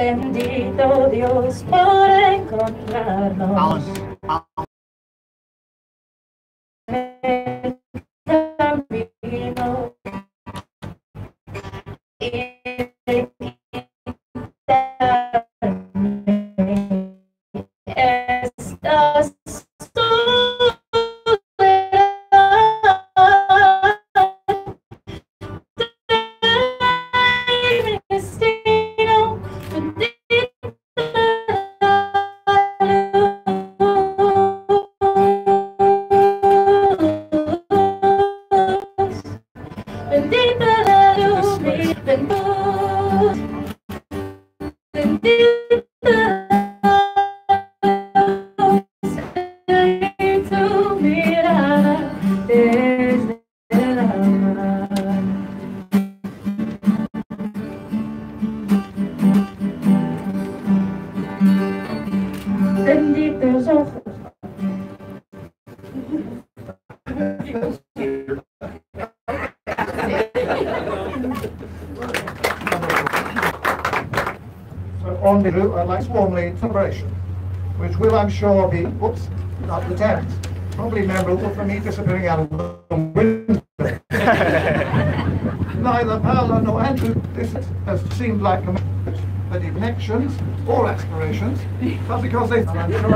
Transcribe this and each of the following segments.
Bendito Dios por encontrarnos en el camino y de quitarme esta soledad. Mi destino, bendita luz, bendita la luz, bendita y tu mirada desde el alma. Benditos ojos. So on the I'd like to warmly celebration, which will, I'm sure, be, whoops, not the 10th, probably memorable for me disappearing out of the window. Neither Paola nor Andrew, this has seemed like the connections or aspirations, but because they, I'm sure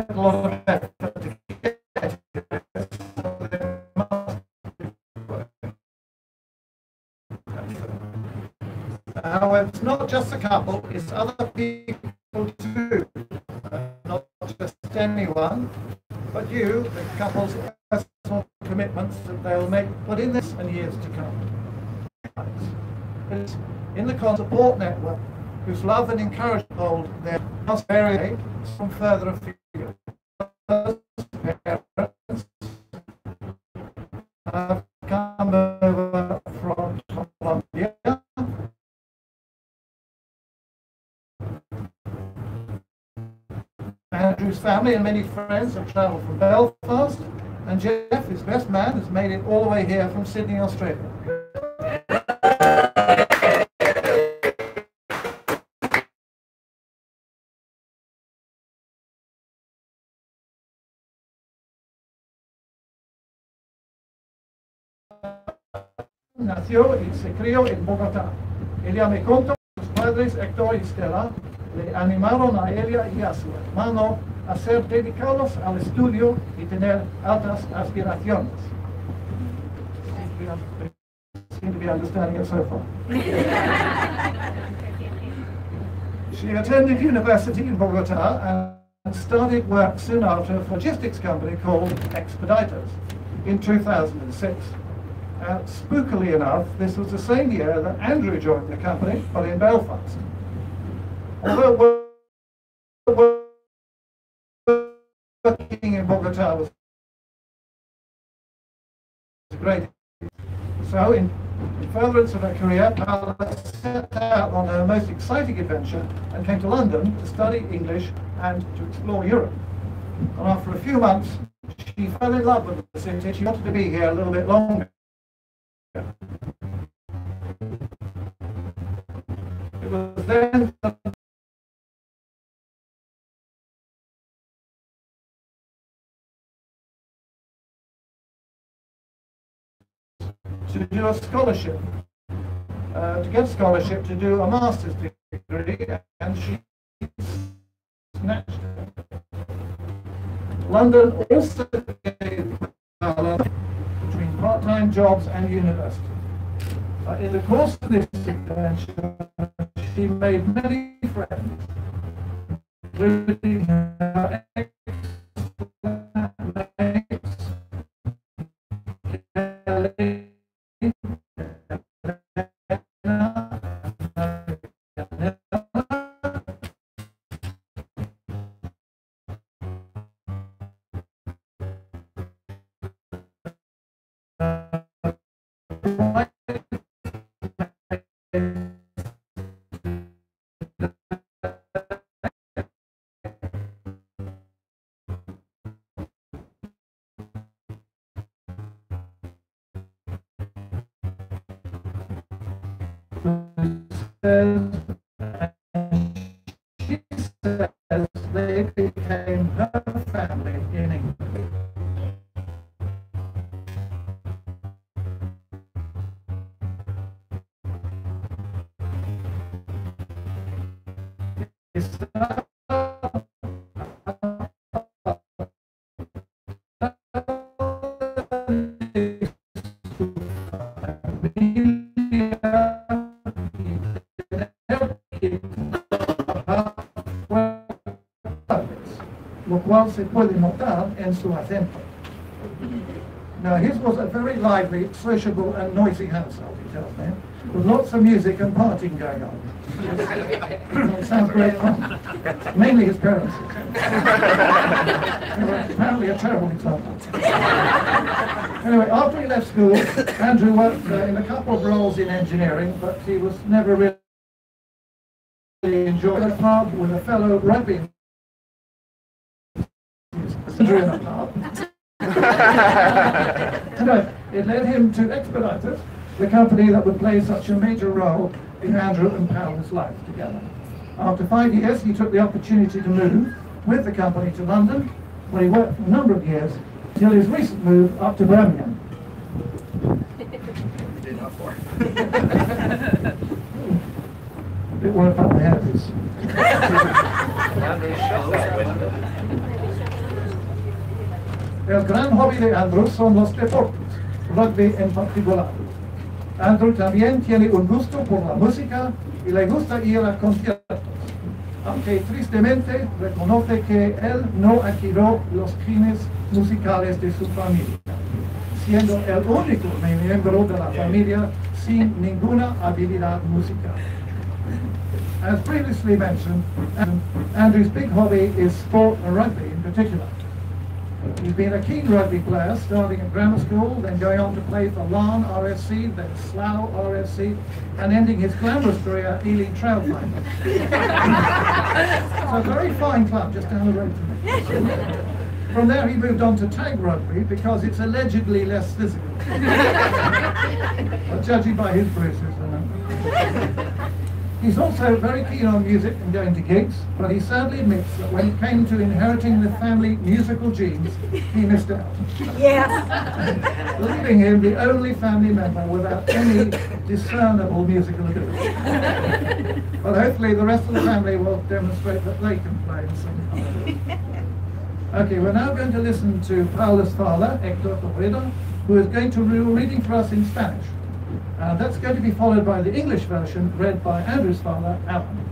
a lot of effort to get however, it's not just a couple, it's other people too. Not just anyone, but you, the couple's personal commitments that they'll make, but in this and years to come. It's in the support network, whose love and encouragement hold their prosperity from further afield. Parents have come over from Colombia. Andrew's family and many friends have travelled from Belfast, and Jeff, his best man, has made it all the way here from Sydney, Australia. Nació y se crió en Bogotá. Ella me contó que sus padres, Héctor y Stella, le animaron a ella y a su hermano a ser dedicados al estudio y tener altas aspiraciones. Seem to be understanding it so far. She attended university in Bogotá and started work soon after for a logistics company called Expeditors in 2006. Spookily enough, this was the same year that Andrew joined the company, but in Belfast. Although working in Bogotá was great. So, in furtherance of her career, Paola set out on her most exciting adventure and came to London to study English and to explore Europe. And after a few months, she fell in love with the city. She wanted to be here a little bit longer. It was then to do a scholarship, to get a scholarship to do a master's degree, and she snatched it. London also gave Paola between part-time jobs and university. In the course of this adventure, she made many friends, including her ex-mates, Kelly, says, she says they became her family in England. Lo cual se puede notar en su acento. Now, his was a very lively, sociable, and noisy household, he tells me, with lots of music and partying going on. It sounds great fun. Mainly his parents. They were apparently a terrible example. Anyway, after he left school, Andrew worked in a couple of roles in engineering, but he was never really enjoyed a pub with a fellow rugby. In a pub. Anyway, it led him to Expeditors, the company that would play such a major role in Andrew and Paola's life together. After 5 years, he took the opportunity to move with the company to London, where he worked for a number of years, till his recent move up to Birmingham. Did not for. A bit worried about the hairpiece. El gran hobby de Andrew son los deportes, rugby en particular. Andrew también tiene un gusto por la música y le gusta ir a conciertos, aunque tristemente reconoce que él no adquirió los genes musicales de su familia, siendo el único miembro de la familia sin ninguna habilidad musical. As previously mentioned, Andrew's big hobby is sport and rugby in particular. He's been a keen rugby player, starting at grammar school, then going on to play for Larne RFC, then Slough RFC, and ending his glamorous career at Ealing Trailfinders. It's a very fine club just down the road from me. From there he moved on to tag rugby because it's allegedly less physical. But judging by his bruises, he's also very keen on music and going to gigs, but he sadly admits that when it came to inheriting the family musical genes, he missed out. Yes. Leaving him the only family member without any discernible musical ability. But hopefully the rest of the family will demonstrate that they can play in some kind. Okay, we're now going to listen to Paola's father, Hector Torreda, who is going to do reading for us in Spanish. That's going to be followed by the English version read by Andrew's father, Alan.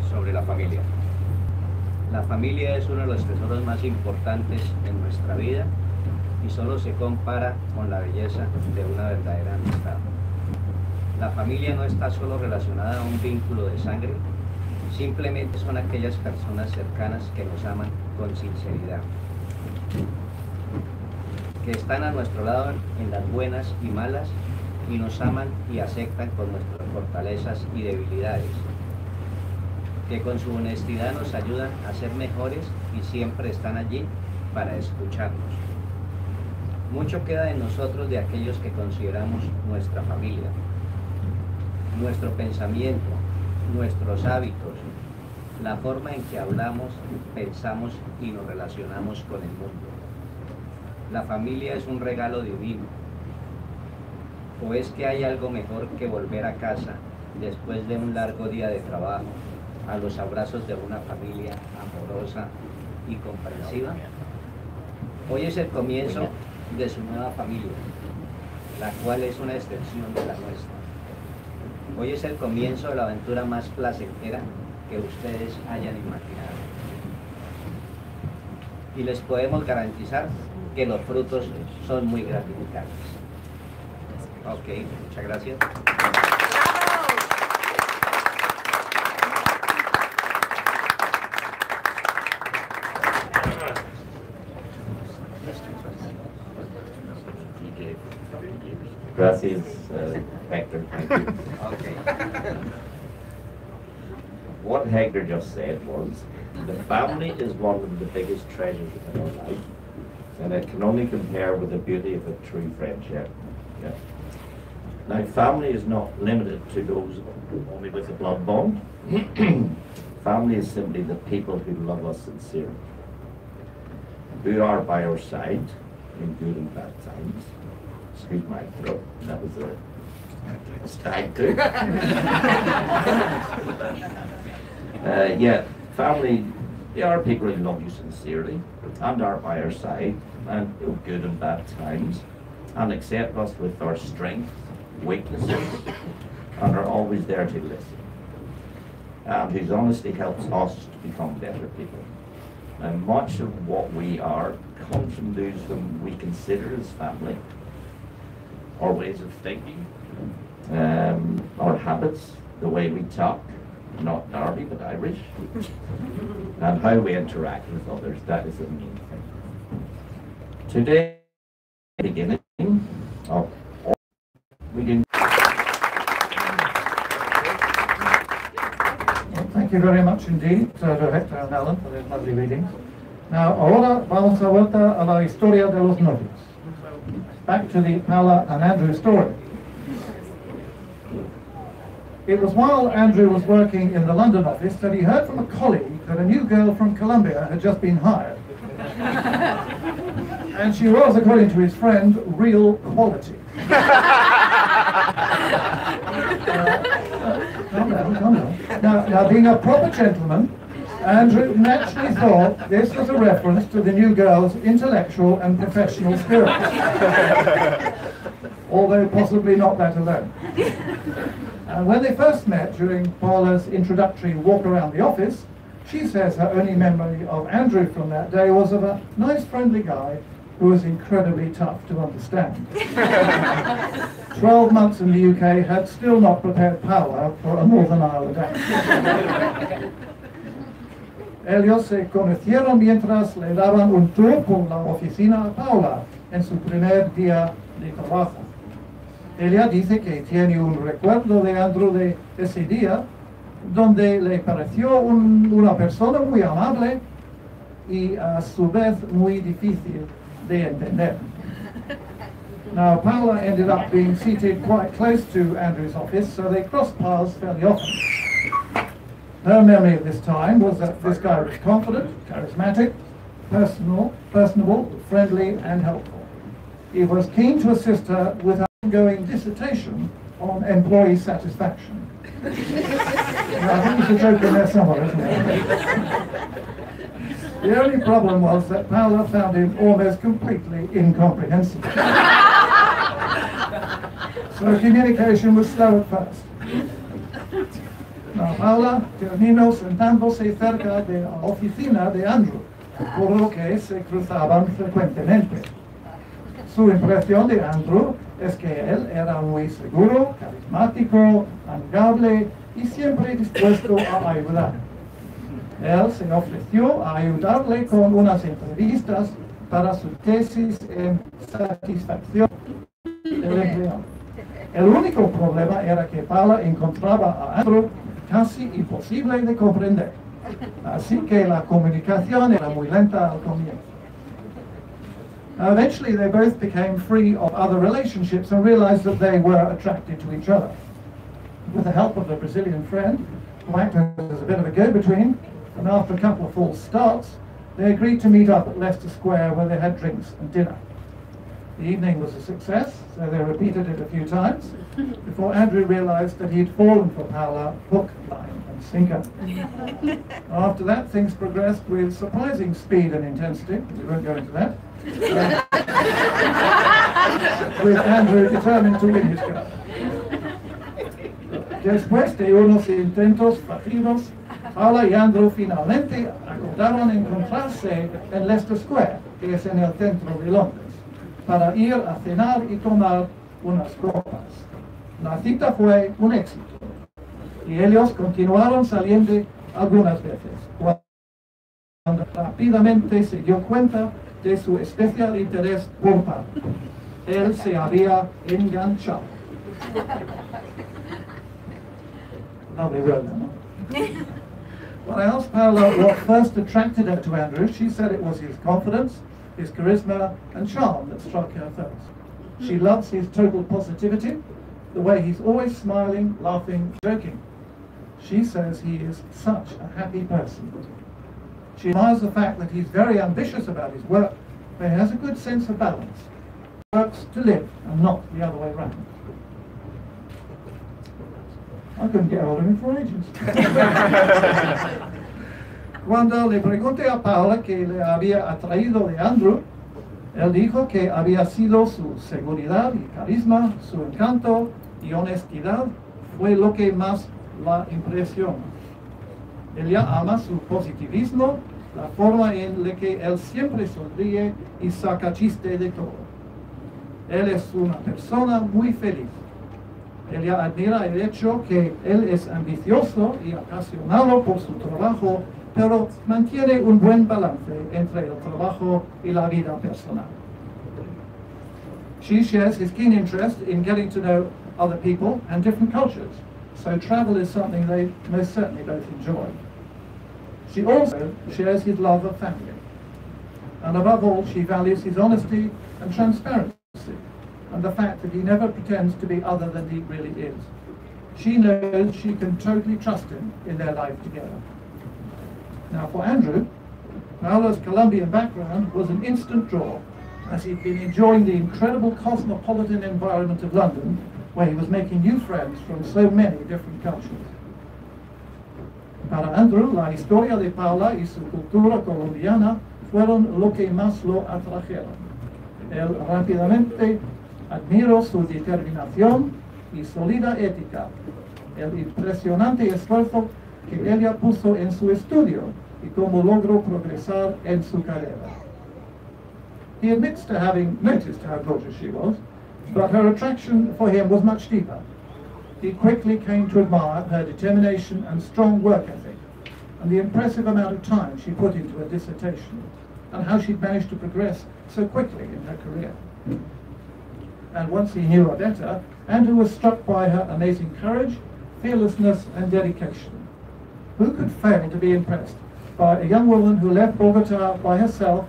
Sobre la familia. La familia es uno de los tesoros más importantes en nuestra vida y solo se compara con la belleza de una verdadera amistad. La familia no está solo relacionada a un vínculo de sangre, simplemente son aquellas personas cercanas que nos aman con sinceridad, que están a nuestro lado en las buenas y malas y nos aman y aceptan con nuestras fortalezas y debilidades, que con su honestidad nos ayudan a ser mejores y siempre están allí para escucharnos. Mucho queda en nosotros de aquellos que consideramos nuestra familia. Nuestro pensamiento, nuestros hábitos, la forma en que hablamos, pensamos y nos relacionamos con el mundo. La familia es un regalo divino. ¿O es que hay algo mejor que volver a casa después de un largo día de trabajo, a los abrazos de una familia amorosa y comprensiva? Hoy es el comienzo de su nueva familia, la cual es una extensión de la nuestra. Hoy es el comienzo de la aventura más placentera que ustedes hayan imaginado. Y les podemos garantizar que los frutos son muy gratificantes. Ok, muchas gracias. Jay, for 20 years. Gracias, Hector. Thank you. Okay. What Hector just said was, the family is one of the biggest treasures in our life, and it can only compare with the beauty of a true friendship. Yeah. Now, family is not limited to those only with a blood bond. Family is simply the people who love us sincerely, who are by our side in good and bad times. Excuse my throat, that was a stag too. Yeah, family, they are people who love you sincerely and are by our side and in good and bad times and accept us with our strengths, weaknesses, and are always there to listen. And whose honesty helps us to become better people. And much of what we are comes from those whom we consider as family, our ways of thinking, our habits, the way we talk, not Derby but Irish, and how we interact with others. That is the main thing. Today, beginning of we can. Thank you very much indeed, Hector and Alan, for those lovely readings. Now, ahora vamos a vuelta a la historia de los novios. Back to the Paola and Andrew story. It was while Andrew was working in the London office that he heard from a colleague that a new girl from Colombia had just been hired. And she was, according to his friend, real quality. Calm down. Now, being a proper gentleman, Andrew naturally thought this was a reference to the new girl's intellectual and professional spirit. Although possibly not that alone. And when they first met during Paola's introductory walk around the office, she says her only memory of Andrew from that day was of a nice friendly guy who was incredibly tough to understand. 12 months in the UK had still not prepared Paola for a Northern Ireland accent. Ellos se conocieron mientras le daban un tour por la oficina a Paola en su primer día de trabajo. Ella dice que tiene un recuerdo de Andrew de ese día, donde le pareció una persona muy amable y a su vez muy difícil de entender. Now, Paola ended up being seated quite close to Andrew's office, so they crossed paths fairly often. Her memory of this time was that this guy was confident, charismatic, personable, friendly, and helpful. He was keen to assist her with her ongoing dissertation on employee satisfaction. Now, I think there's a joke in there somewhere, isn't there? The only problem was that Paola found him almost completely incomprehensible. So communication was slow at first. Now, Paola terminó sentándose cerca de la oficina de Andrew, por lo que se cruzaban frecuentemente. Su impresión de Andrew es que él era muy seguro, carismático, amigable y siempre dispuesto a ayudar. Él se ofreció a ayudarle con unas entrevistas para su tesis en satisfacción del empleado. El único problema era que Paola encontraba a Andrew casi imposible de comprender, así que la comunicación era muy lenta al comienzo. Eventually they both became free of other relationships and realized that they were attracted to each other. With the help of a Brazilian friend, who acted as a bit of a go-between, and after a couple of false starts, they agreed to meet up at Leicester Square where they had drinks and dinner. The evening was a success, so they repeated it a few times, before Andrew realized that he'd fallen for Paola hook, line and sinker. After that, things progressed with surprising speed and intensity. We won't go into that. With Andrew determined to win his girl. Después de unos intentos fallidos, Paola y Andrew finalmente acordaron encontrarse en Leicester Square, que es en el centro de Londres, para ir a cenar y tomar unas copas. La cita fue un éxito y ellos continuaron saliendo algunas veces, cuando rápidamente se dio cuenta de su especial interés por Paola. él se había enganchado. Lovely word, no? When I asked Paola what first attracted her to Andrew, she said it was his confidence, his charisma and charm that struck her first. She loves his total positivity, the way he's always smiling, laughing, joking. She says he is such a happy person. She admires the fact that he's very ambitious about his work, but he has a good sense of balance. He works to live and not the other way around. I couldn't get hold of him for ages. Cuando le pregunté a Paola qué le había atraído de Andrew, él dijo que había sido su seguridad y carisma, su encanto y honestidad fue lo que más la impresionó. Ella ama su positivismo, la forma en la que él siempre sonríe y saca chiste de todo. Él es una persona muy feliz. Ella admira el hecho que él es ambicioso y apasionado por su trabajo, pero mantiene un buen balance entre el trabajo y la vida personal. She shares his keen interest in getting to know other people and different cultures, so travel is something they most certainly both enjoy. She also shares his love of family, and above all, she values his honesty and transparency, and the fact that he never pretends to be other than he really is. She knows she can totally trust him in their life together. Now for Andrew, Paola's Colombian background was an instant draw, as he'd been enjoying the incredible cosmopolitan environment of London, where he was making new friends from so many different cultures. Para Andrew, la historia de Paola y su cultura colombiana fueron lo que más lo atrajeron. Él rápidamente admiró su determinación y sólida ética, el impresionante esfuerzo que ella puso en su estudio y cómo logró progresar en su carrera. He admits to having noticed how gorgeous she was, but her attraction for him was much deeper. He quickly came to admire her determination and strong work ethic, and the impressive amount of time she put into her dissertation, and how she'd managed to progress so quickly in her career. And once he knew her better, Andrew was struck by her amazing courage, fearlessness and dedication. Who could fail to be impressed by a young woman who left Bogota by herself,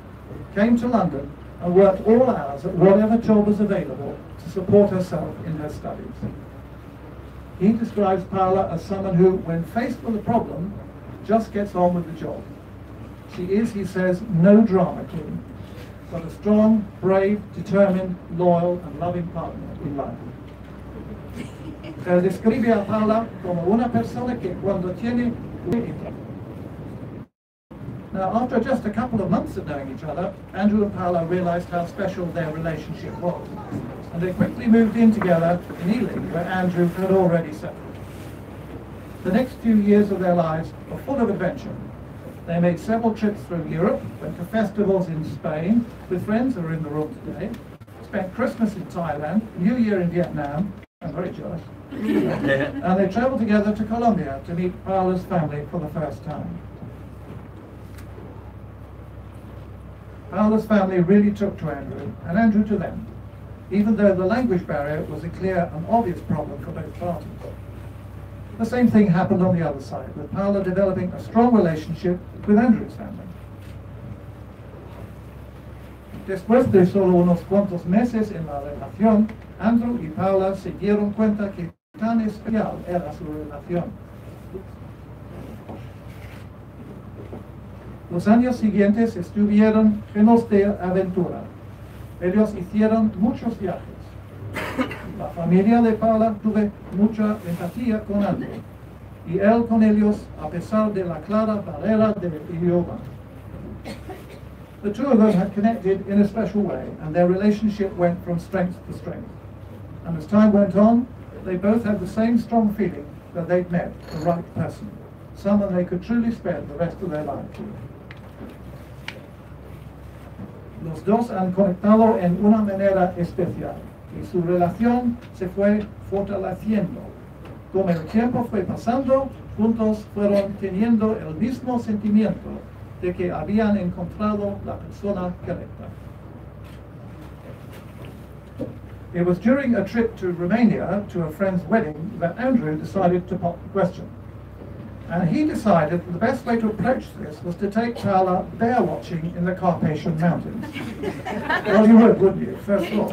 came to London and worked all hours at whatever job was available to support herself in her studies? He describes Paola as someone who, when faced with a problem, just gets on with the job. She is, he says, no drama queen, but a strong, brave, determined, loyal and loving partner in life. Él describe a Paola como una persona que cuando tiene... Now, after just a couple of months of knowing each other, Andrew and Paola realized how special their relationship was, and they quickly moved in together in Ealing, where Andrew had already settled. The next few years of their lives were full of adventure. They made several trips through Europe, went to festivals in Spain with friends who are in the room today, spent Christmas in Thailand, New Year in Vietnam, I'm very jealous, and they traveled together to Colombia to meet Paola's family for the first time. Paola's family really took to Andrew, and Andrew to them, even though the language barrier was a clear and obvious problem for both parties. The same thing happened on the other side, with Paola developing a strong relationship with Andrew's family. Después de solo unos cuantos meses en la relación, Andrew y Paola se dieron cuenta que tan especial era su relación. Los años siguientes estuvieron llenos de aventura. Ellos hicieron muchos viajes. La familia de Paola tuvo mucha empatía con Andrew, y él con ellos, a pesar de la clara barrera del idioma. The two of them had connected in a special way, and their relationship went from strength to strength. And as time went on, they both had the same strong feeling that they'd met the right person, someone they could truly spend the rest of their lives with. Los dos han conectado en una manera especial, y su relación se fue fortaleciendo. Como el tiempo fue pasando, juntos fueron teniendo el mismo sentimiento de que habían encontrado la persona correcta. It was during a trip to Romania to a friend's wedding that Andrew decided to pop the question. And he decided that the best way to approach this was to take Paola bear watching in the Carpathian Mountains. Well, you would, wouldn't you? First of all.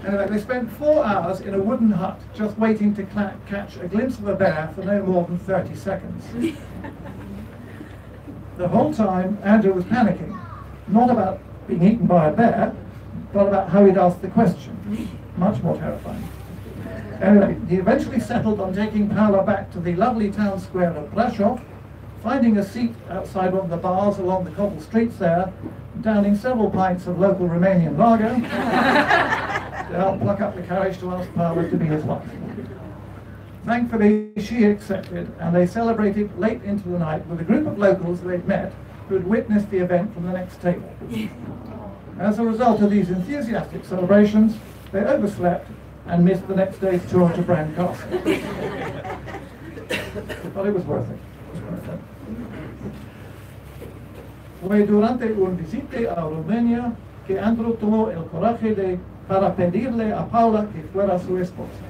Anyway, they spent 4 hours in a wooden hut just waiting to catch a glimpse of a bear for no more than 30 seconds. The whole time, Andrew was panicking, not about being eaten by a bear, but about how he'd asked the question. Much more terrifying. Anyway, he eventually settled on taking Paola back to the lovely town square of Brasov, finding a seat outside one of the bars along the cobbled streets there, downing several pints of local Romanian lager to help pluck up the courage to ask Paola to be his wife. Thankfully, she accepted, and they celebrated late into the night with a group of locals they'd met who had witnessed the event from the next table. As a result of these enthusiastic celebrations, they overslept and missed the next day's tour to Bran Castle. But it was worth it. Fue durante un visite a Romania que Andrew tomó el coraje para pedirle a Paola que fuera su esposa.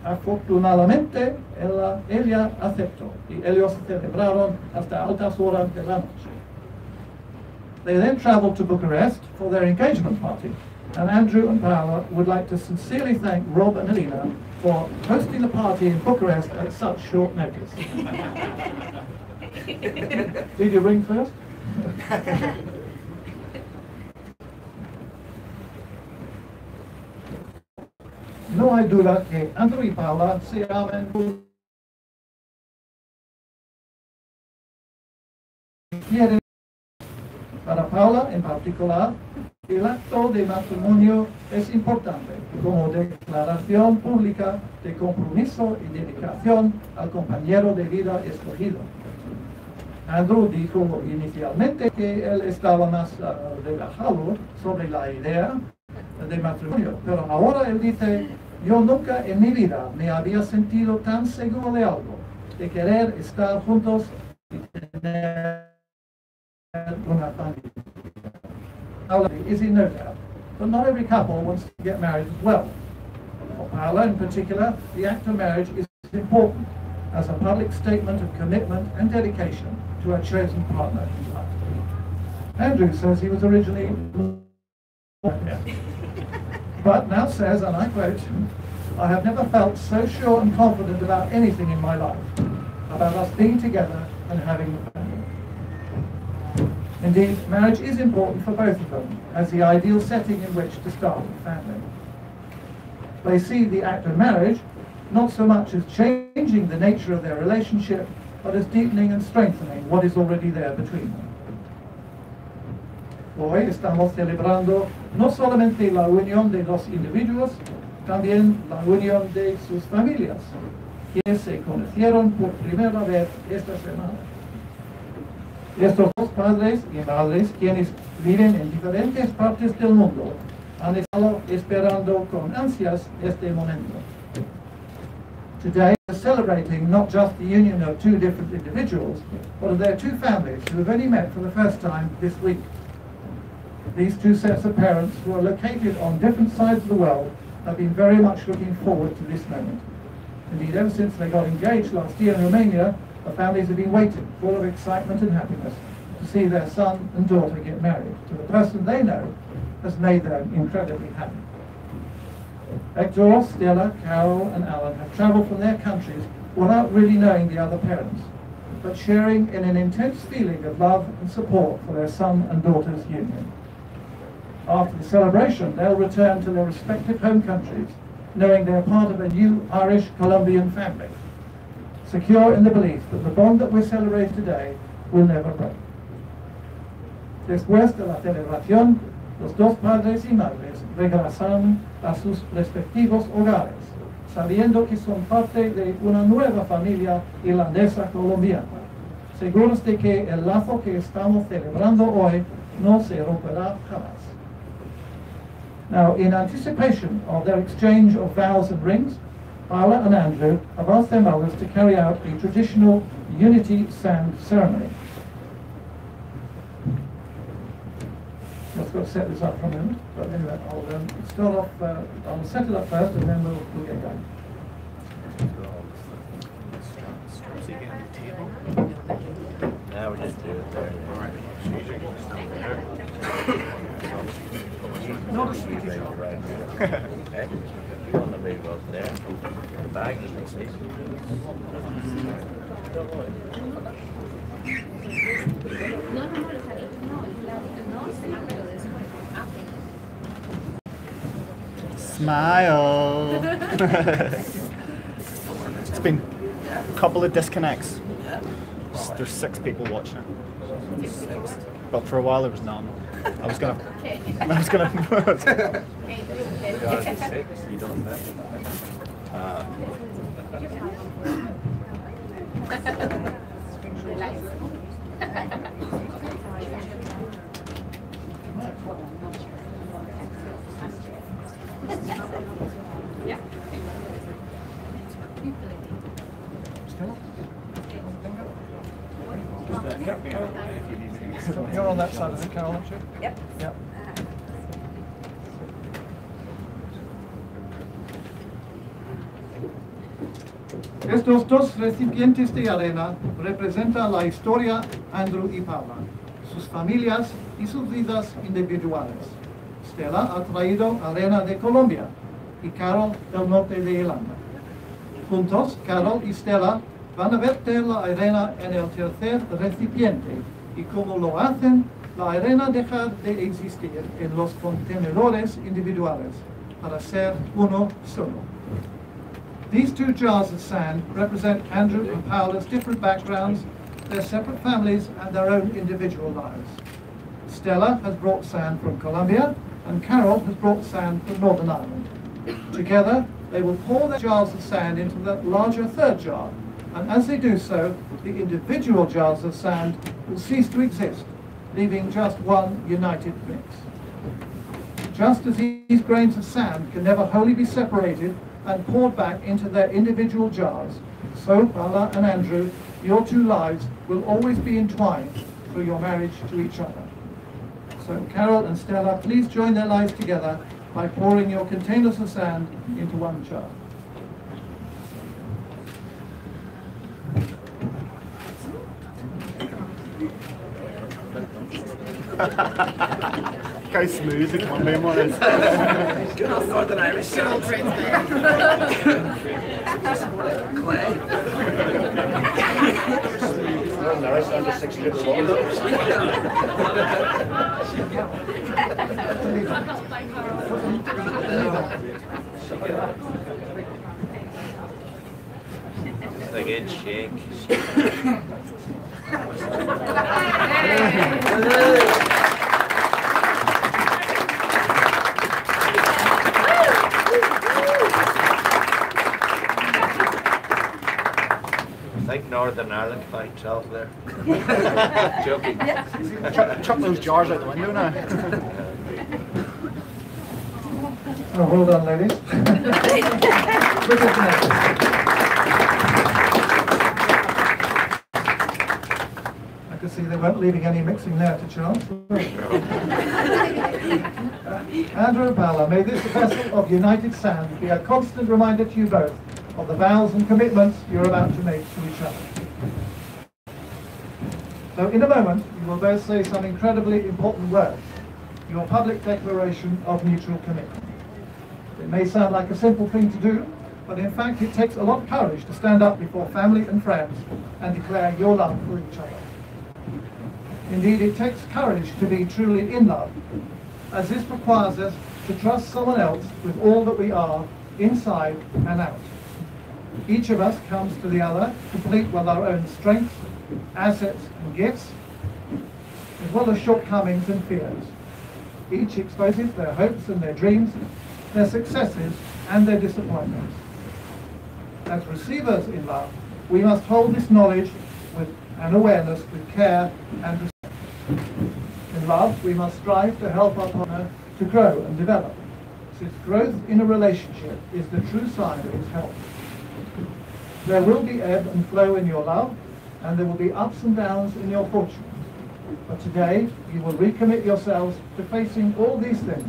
Afortunadamente, ella aceptó y ellos celebraron hasta altas horas de la noche. They then travelled to Bucharest for their engagement party, and Andrew and Paola would like to sincerely thank Rob and Helena for hosting the party in Bucharest at such short notice. Did you ring first? No hay duda que Andrew y Paola se aman. Para Paola en particular, el acto de matrimonio es importante como declaración pública de compromiso y dedicación al compañero de vida escogido. Andrew dijo inicialmente que él estaba más relajado sobre la idea de matrimonio, pero ahora él dice: yo nunca en mi vida me había sentido tan seguro de algo, de querer estar juntos y tener una familia. Paola is in no doubt, but not every couple wants to get married as well. For Paola in particular, the act of marriage is important as a public statement of commitment and dedication to a chosen partner in life. Andrew says he was originally but now says, and I quote, I have never felt so sure and confident about anything in my life, about us being together and having a family. Indeed, marriage is important for both of them as the ideal setting in which to start a family. They see the act of marriage not so much as changing the nature of their relationship, but as deepening and strengthening what is already there between them. Hoy estamos celebrando no solamente la unión de los individuos, también la unión de sus familias, que se conocieron por primera vez esta semana. Estos dos padres y madres, quienes viven en diferentes partes del mundo, han estado esperando con ansias este momento. Today, we're celebrating not just the union of two different individuals, but of their two families who have only met for the first time this week. These two sets of parents, who are located on different sides of the world, have been very much looking forward to this moment. Indeed, ever since they got engaged last year in Romania, the families have been waiting, full of excitement and happiness, to see their son and daughter get married to the person they know has made them incredibly happy. Hector, Stella, Carol and Alan have travelled from their countries without really knowing the other parents, but sharing in an intense feeling of love and support for their son and daughter's union. After the celebration, they'll return to their respective home countries, knowing they're part of a new Irish-Colombian family, secure in the belief that the bond that we're celebrating today will never break. Después de la celebración, los dos padres y madres regresaron a sus respectivos hogares, sabiendo que son parte de una nueva familia irlandesa colombiana, seguros de que el lazo que estamos celebrando hoy no se romperá jamás. Now, in anticipation of their exchange of vows and rings, Paola and Andrew have asked their mothers to carry out a traditional unity sand ceremony. Let's go set this up for a minute. But anyway, I'll start off, I'll set it up first and then we'll get going. Now we're just doing it there. Not a sweetie shop. Okay. You want to move up there. The bag is next to Smile. It's been a couple of disconnects. There's 6 people watching it. But for a while there was none. I was gonna. You don't know. You're on that side of it, Carol, aren't you? Yep. Yep. Estos dos recipientes de arena representan la historia Andrew y Paola, sus familias y sus vidas individuales. Stella ha traído arena de Colombia y Carol del norte de Irlanda. Juntos, Carol y Stella van a verter la arena en el tercer recipiente y como lo hacen, la arena deja de existir en los contenedores individuales para ser uno solo. These 2 jars of sand represent Andrew and Paola's different backgrounds, their separate families and their own individual lives. Stella has brought sand from Colombia and Carol has brought sand from Northern Ireland. Together, they will pour their jars of sand into the larger 3rd jar, and as they do so, the individual jars of sand will cease to exist, leaving just one united mix. Just as these grains of sand can never wholly be separated and poured back into their individual jars, so Paola and Andrew, your 2 lives will always be entwined through your marriage to each other. So Carol and Stella, please join their lives together by pouring your containers of sand into one jar. How smooth the Colombian one is. Northern Irish. Northern Irish under 6 liters a good shake. I think Northern Ireland by itself there. Joking. Chuck those jars out the window now. Oh, well done, ladies. Quick as I could see they weren't leaving any mixing there to chance. Andrew and Paola, may this vessel of united sand be a constant reminder to you both of the vows and commitments you're about to make to each other. So in a moment, you will both say some incredibly important words, your public declaration of mutual commitment. It may sound like a simple thing to do, but in fact it takes a lot of courage to stand up before family and friends and declare your love for each other. Indeed, it takes courage to be truly in love, as this requires us to trust someone else with all that we are, inside and out. Each of us comes to the other, complete with our own strengths, assets and gifts, as well as shortcomings and fears. Each exposes their hopes and their dreams, their successes and their disappointments. As receivers in love, we must hold this knowledge with an awareness with care and respect. In love, we must strive to help our partner to grow and develop, since growth in a relationship is the true sign of its health. There will be ebb and flow in your love, and there will be ups and downs in your fortune. But today, you will recommit yourselves to facing all these things,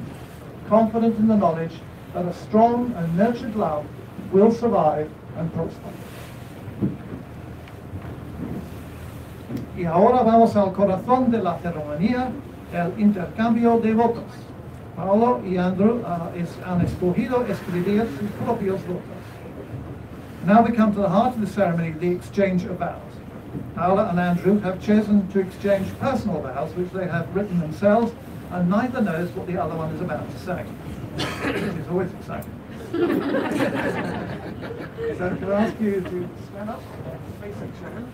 confident in the knowledge that a strong and nurtured love will survive and prosper. Y ahora vamos al corazón de la ceremonia, el intercambio de votos. Paola y Andrew han escogido escribir sus propios votos. Now we come to the heart of the ceremony, the exchange of vows. Paola and Andrew have chosen to exchange personal vows which they have written themselves, and neither knows what the other one is about to say. Which is always exciting. So can I ask you to stand up, facing Sharon?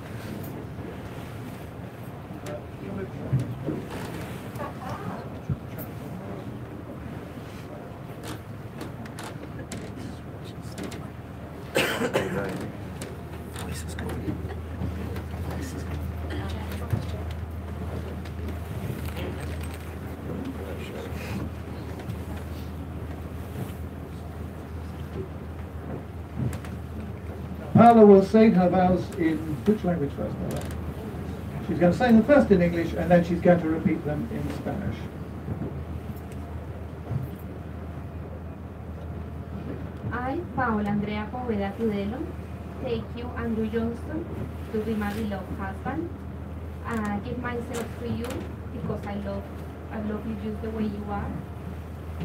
Paola will say her vows in which language first, Paola? She's going to say them first in English and then she's going to repeat them in Spanish. I, Paola Andrea Poveda Tudelo, take you, Andrew Johnston, to be my beloved husband. I give myself to you because I love you just the way you are,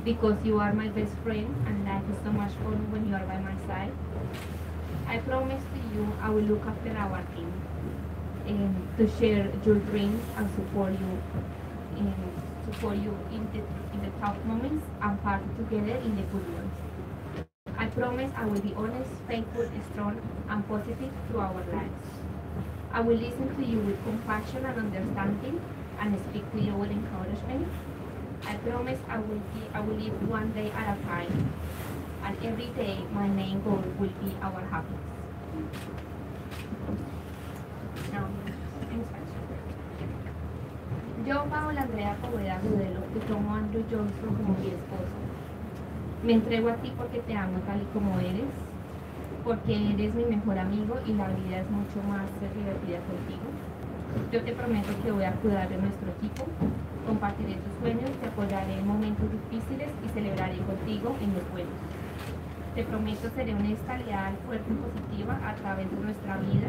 because you are my best friend and life is so much fun when you are by my side. I promise to you I will look after our team and to share your dreams and support you in the tough moments and party together in the good ones. I promise I will be honest, faithful, strong, and positive through our lives. I will listen to you with compassion and understanding and speak to you with encouragement. I promise I will live one day at a time, and every day my main goal will be our happiness. Now, in Spanish. Yo, Paola Andrea Poveda Tudelo, te tomo a Andrew Johnston como mi esposo. Me entrego a ti porque te amo tal y como eres, porque eres mi mejor amigo y la vida es mucho más divertida contigo. Yo te prometo que voy a cuidar de nuestro equipo, compartiré tus sueños, te apoyaré en momentos difíciles y celebraré contigo en los buenos. Te prometo seré honesta, leal, fuerte y positiva a través de nuestra vida.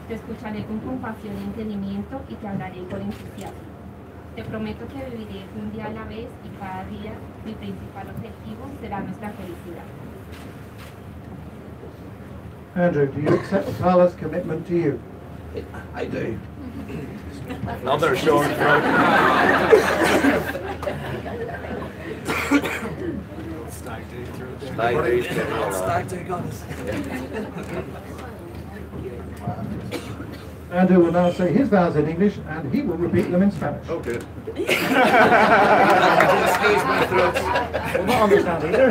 Te escucharé con compasión y entendimiento y te hablaré con entusiasmo. Te prometo que viviré un día a la vez y cada día mi principal objetivo será nuestra felicidad. Andrew, do you accept Paola's commitment to you? I do. Another short throat. Stag do throat there. Stag do got us. Andrew will now say his vows in English and he will repeat them in Spanish. Oh, good. Excuse my throat. We'll not understand either.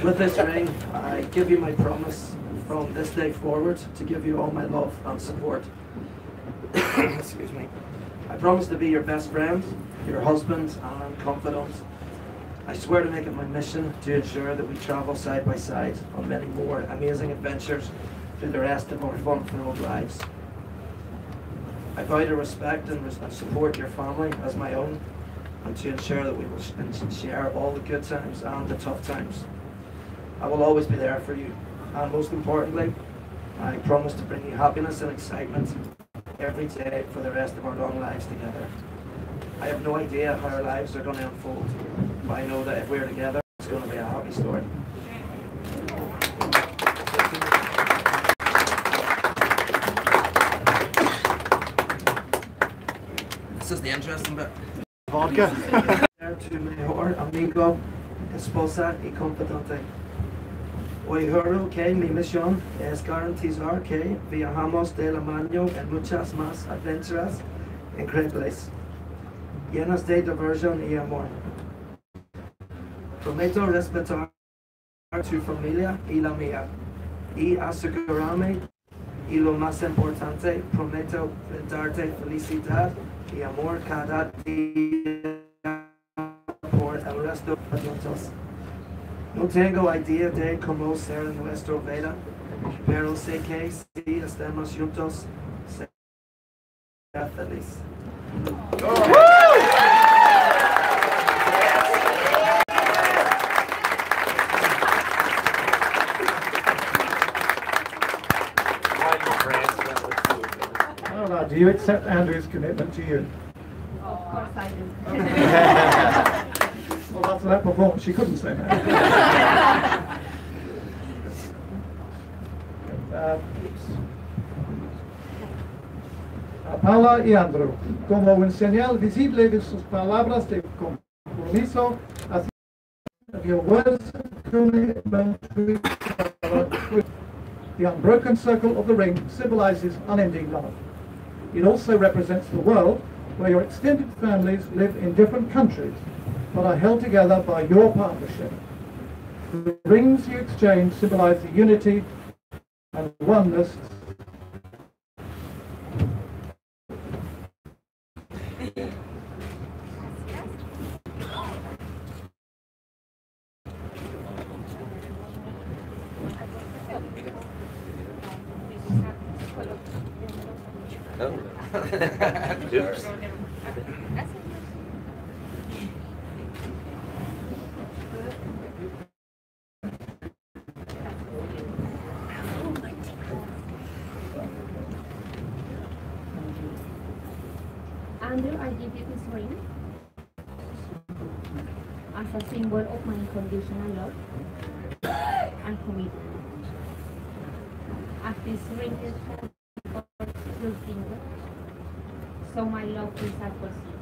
With this ring, I give you my promise from this day forward to give you all my love and support. Excuse me. I promise to be your best friend, your husband and confidant. I swear to make it my mission to ensure that we travel side by side on many more amazing adventures through the rest of our fun-filled lives. I vow to respect and support your family as my own, and to ensure that we will share all the good times and the tough times. I will always be there for you, and most importantly, I promise to bring you happiness and excitement every day for the rest of our long lives together. I have no idea how our lives are going to unfold, but I know that if we're together, it's going to be a happy story. This is the interesting bit. Vodka. To mi mejor amigo, esposa y confidante. Hoy juro que mi misión es garantizar que viajamos de la mano en muchas más aventuras increíbles, llenas de diversión y amor. Prometo respetar tu familia y la mía, y asegurarme, y lo más importante, prometo darte felicidad y amor cada día por el resto de nosotros. No tengo idea de cómo será nuestra vida, pero sé que si estamos juntos, será feliz. Paola, do you accept Andrew's commitment to you? Of course I do. Well, after that performance, she couldn't say that. Paola y Andrew, como un señal visible de sus palabras de compromiso, así your words commitment to the unbroken circle of the ring symbolizes unending love. It also represents the world where your extended families live in different countries, but are held together by your partnership. The rings you exchange symbolize the unity and oneness. Oops. Andrew, I give you this ring as a symbol of my unconditional love and commitment. As this ring is your finger, so my love is at perceive.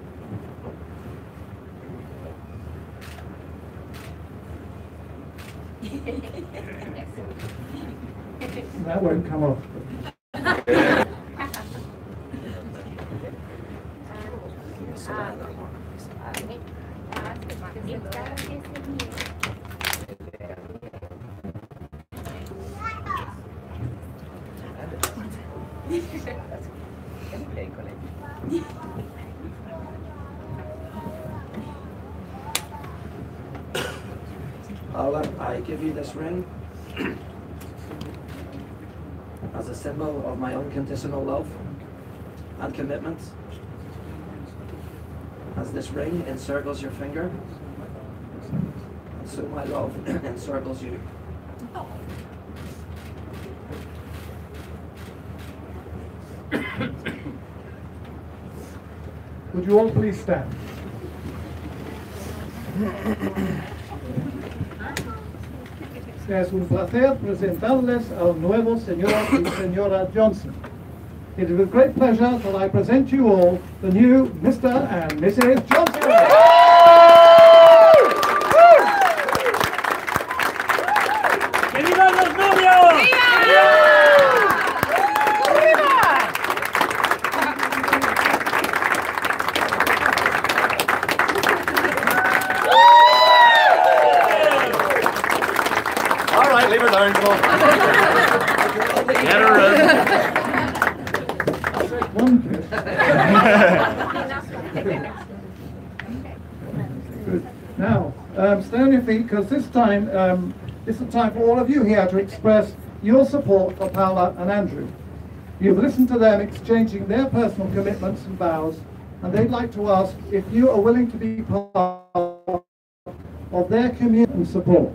That won't come off. Paola, I give you this ring as a symbol of my unconditional love and commitment. As this ring encircles your finger, and so my love encircles you. Would you all please stand? Es un placer presentarles al nuevo señor y señora Johnston. It is with great pleasure that I present to you all the new Mr. and Mrs. Johnston. ¡Que vivan los novios! All right, leave her down, Paul. Get her in. One kiss. Good. Now, stay on your feet, because this time, this is the time for all of you here to express your support for Paola and Andrew. You've listened to them exchanging their personal commitments and vows, and they'd like to ask if you are willing to be part of their community and support.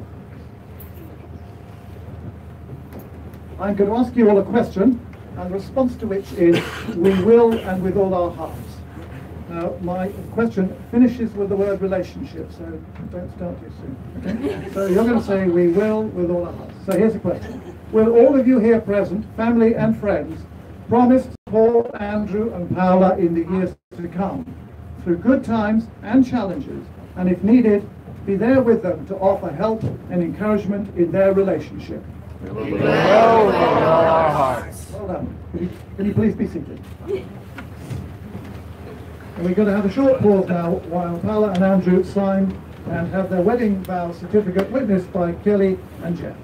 I'm going to ask you all a question, and the response to which is, we will and with all our hearts. Now, my question finishes with the word relationship, so don't start too soon. Okay? So you're going to say, we will with all our hearts. So here's the question. Will all of you here present, family and friends, promise to support Andrew and Paola in the years to come, through good times and challenges, and if needed, be there with them to offer help and encouragement in their relationship? Well done. Can you please be seated? And we're going to have a short pause now while Paola and Andrew sign and have their wedding vow certificate witnessed by Kelly and Jeff.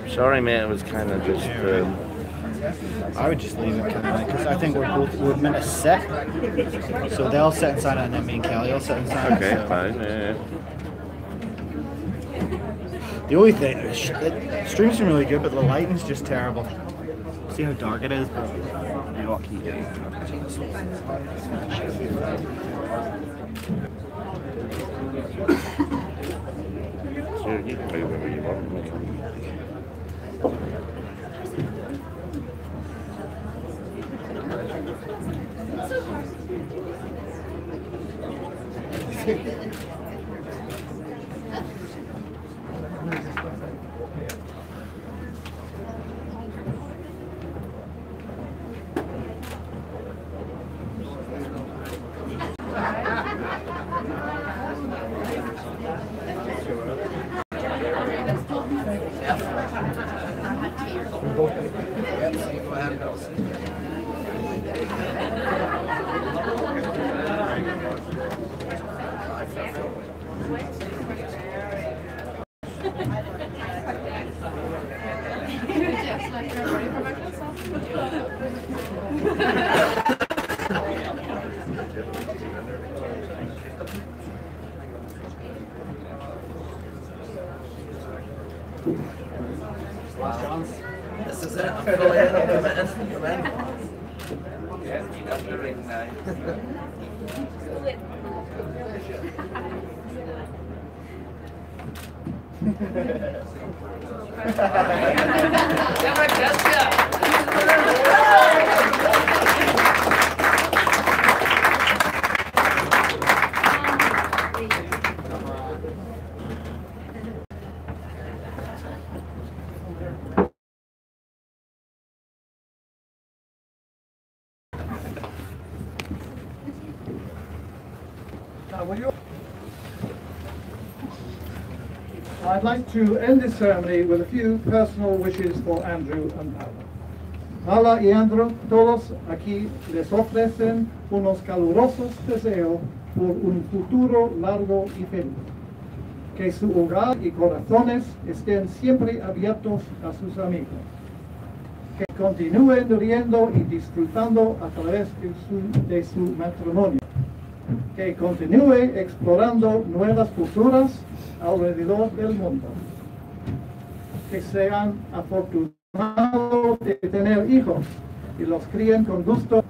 Sorry, mate, it was kind of just. I would just leave it because I think we're meant to sit. So they'll sit inside and then me and Kelly will sit inside. Okay, so. fine, yeah. The only thing, the stream's been really good, but the lighting's just terrible. See how dark it is, but you know what can you do? Sure, you can move wherever you want, mate. This is it. I'm fully committed. Come in. Yeah, you got the ring now. I'd like to end this ceremony with a few personal wishes for Andrew and Paola. Paola y Andrew, todos aquí les ofrecen unos calurosos deseos por un futuro largo y feliz. Que su hogar y corazones estén siempre abiertos a sus amigos. Que continúen riendo y disfrutando a través de su matrimonio. Que continúe explorando nuevas culturas alrededor del mundo. Que sean afortunados de tener hijos y los críen con gusto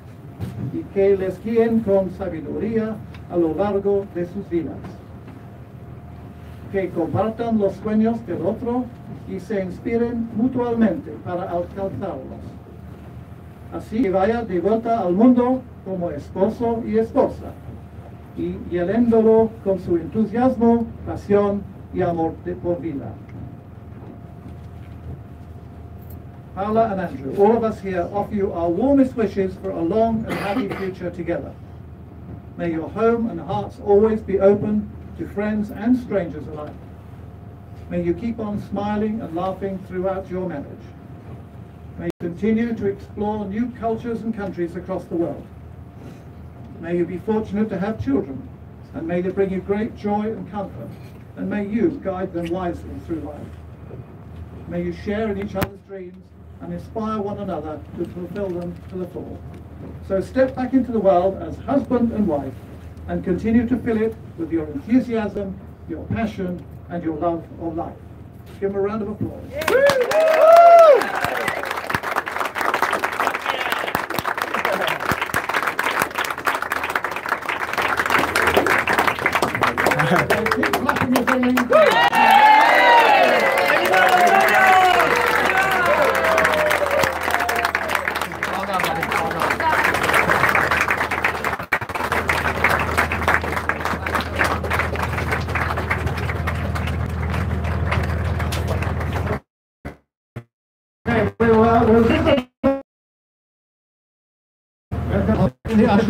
y que les guíen con sabiduría a lo largo de sus vidas. Que compartan los sueños del otro y se inspiren mutuamente para alcanzarlos. Así que vaya de vuelta al mundo como esposo y esposa, y llenándolo con su entusiasmo, pasión y amor por vida. Paola and Andrew, all of us here offer you our warmest wishes for a long and happy future together. May your home and hearts always be open to friends and strangers alike. May you keep on smiling and laughing throughout your marriage. May you continue to explore new cultures and countries across the world. May you be fortunate to have children, and may they bring you great joy and comfort, and may you guide them wisely through life. May you share in each other's dreams and inspire one another to fulfill them to the full. So step back into the world as husband and wife, and continue to fill it with your enthusiasm, your passion, and your love of life. Give them a round of applause.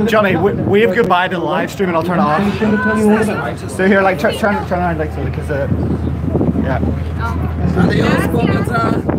Johnny, wave goodbye to the live stream and I'll turn it off. So here, like, turn around like so, because, yeah. Adios, Bogota.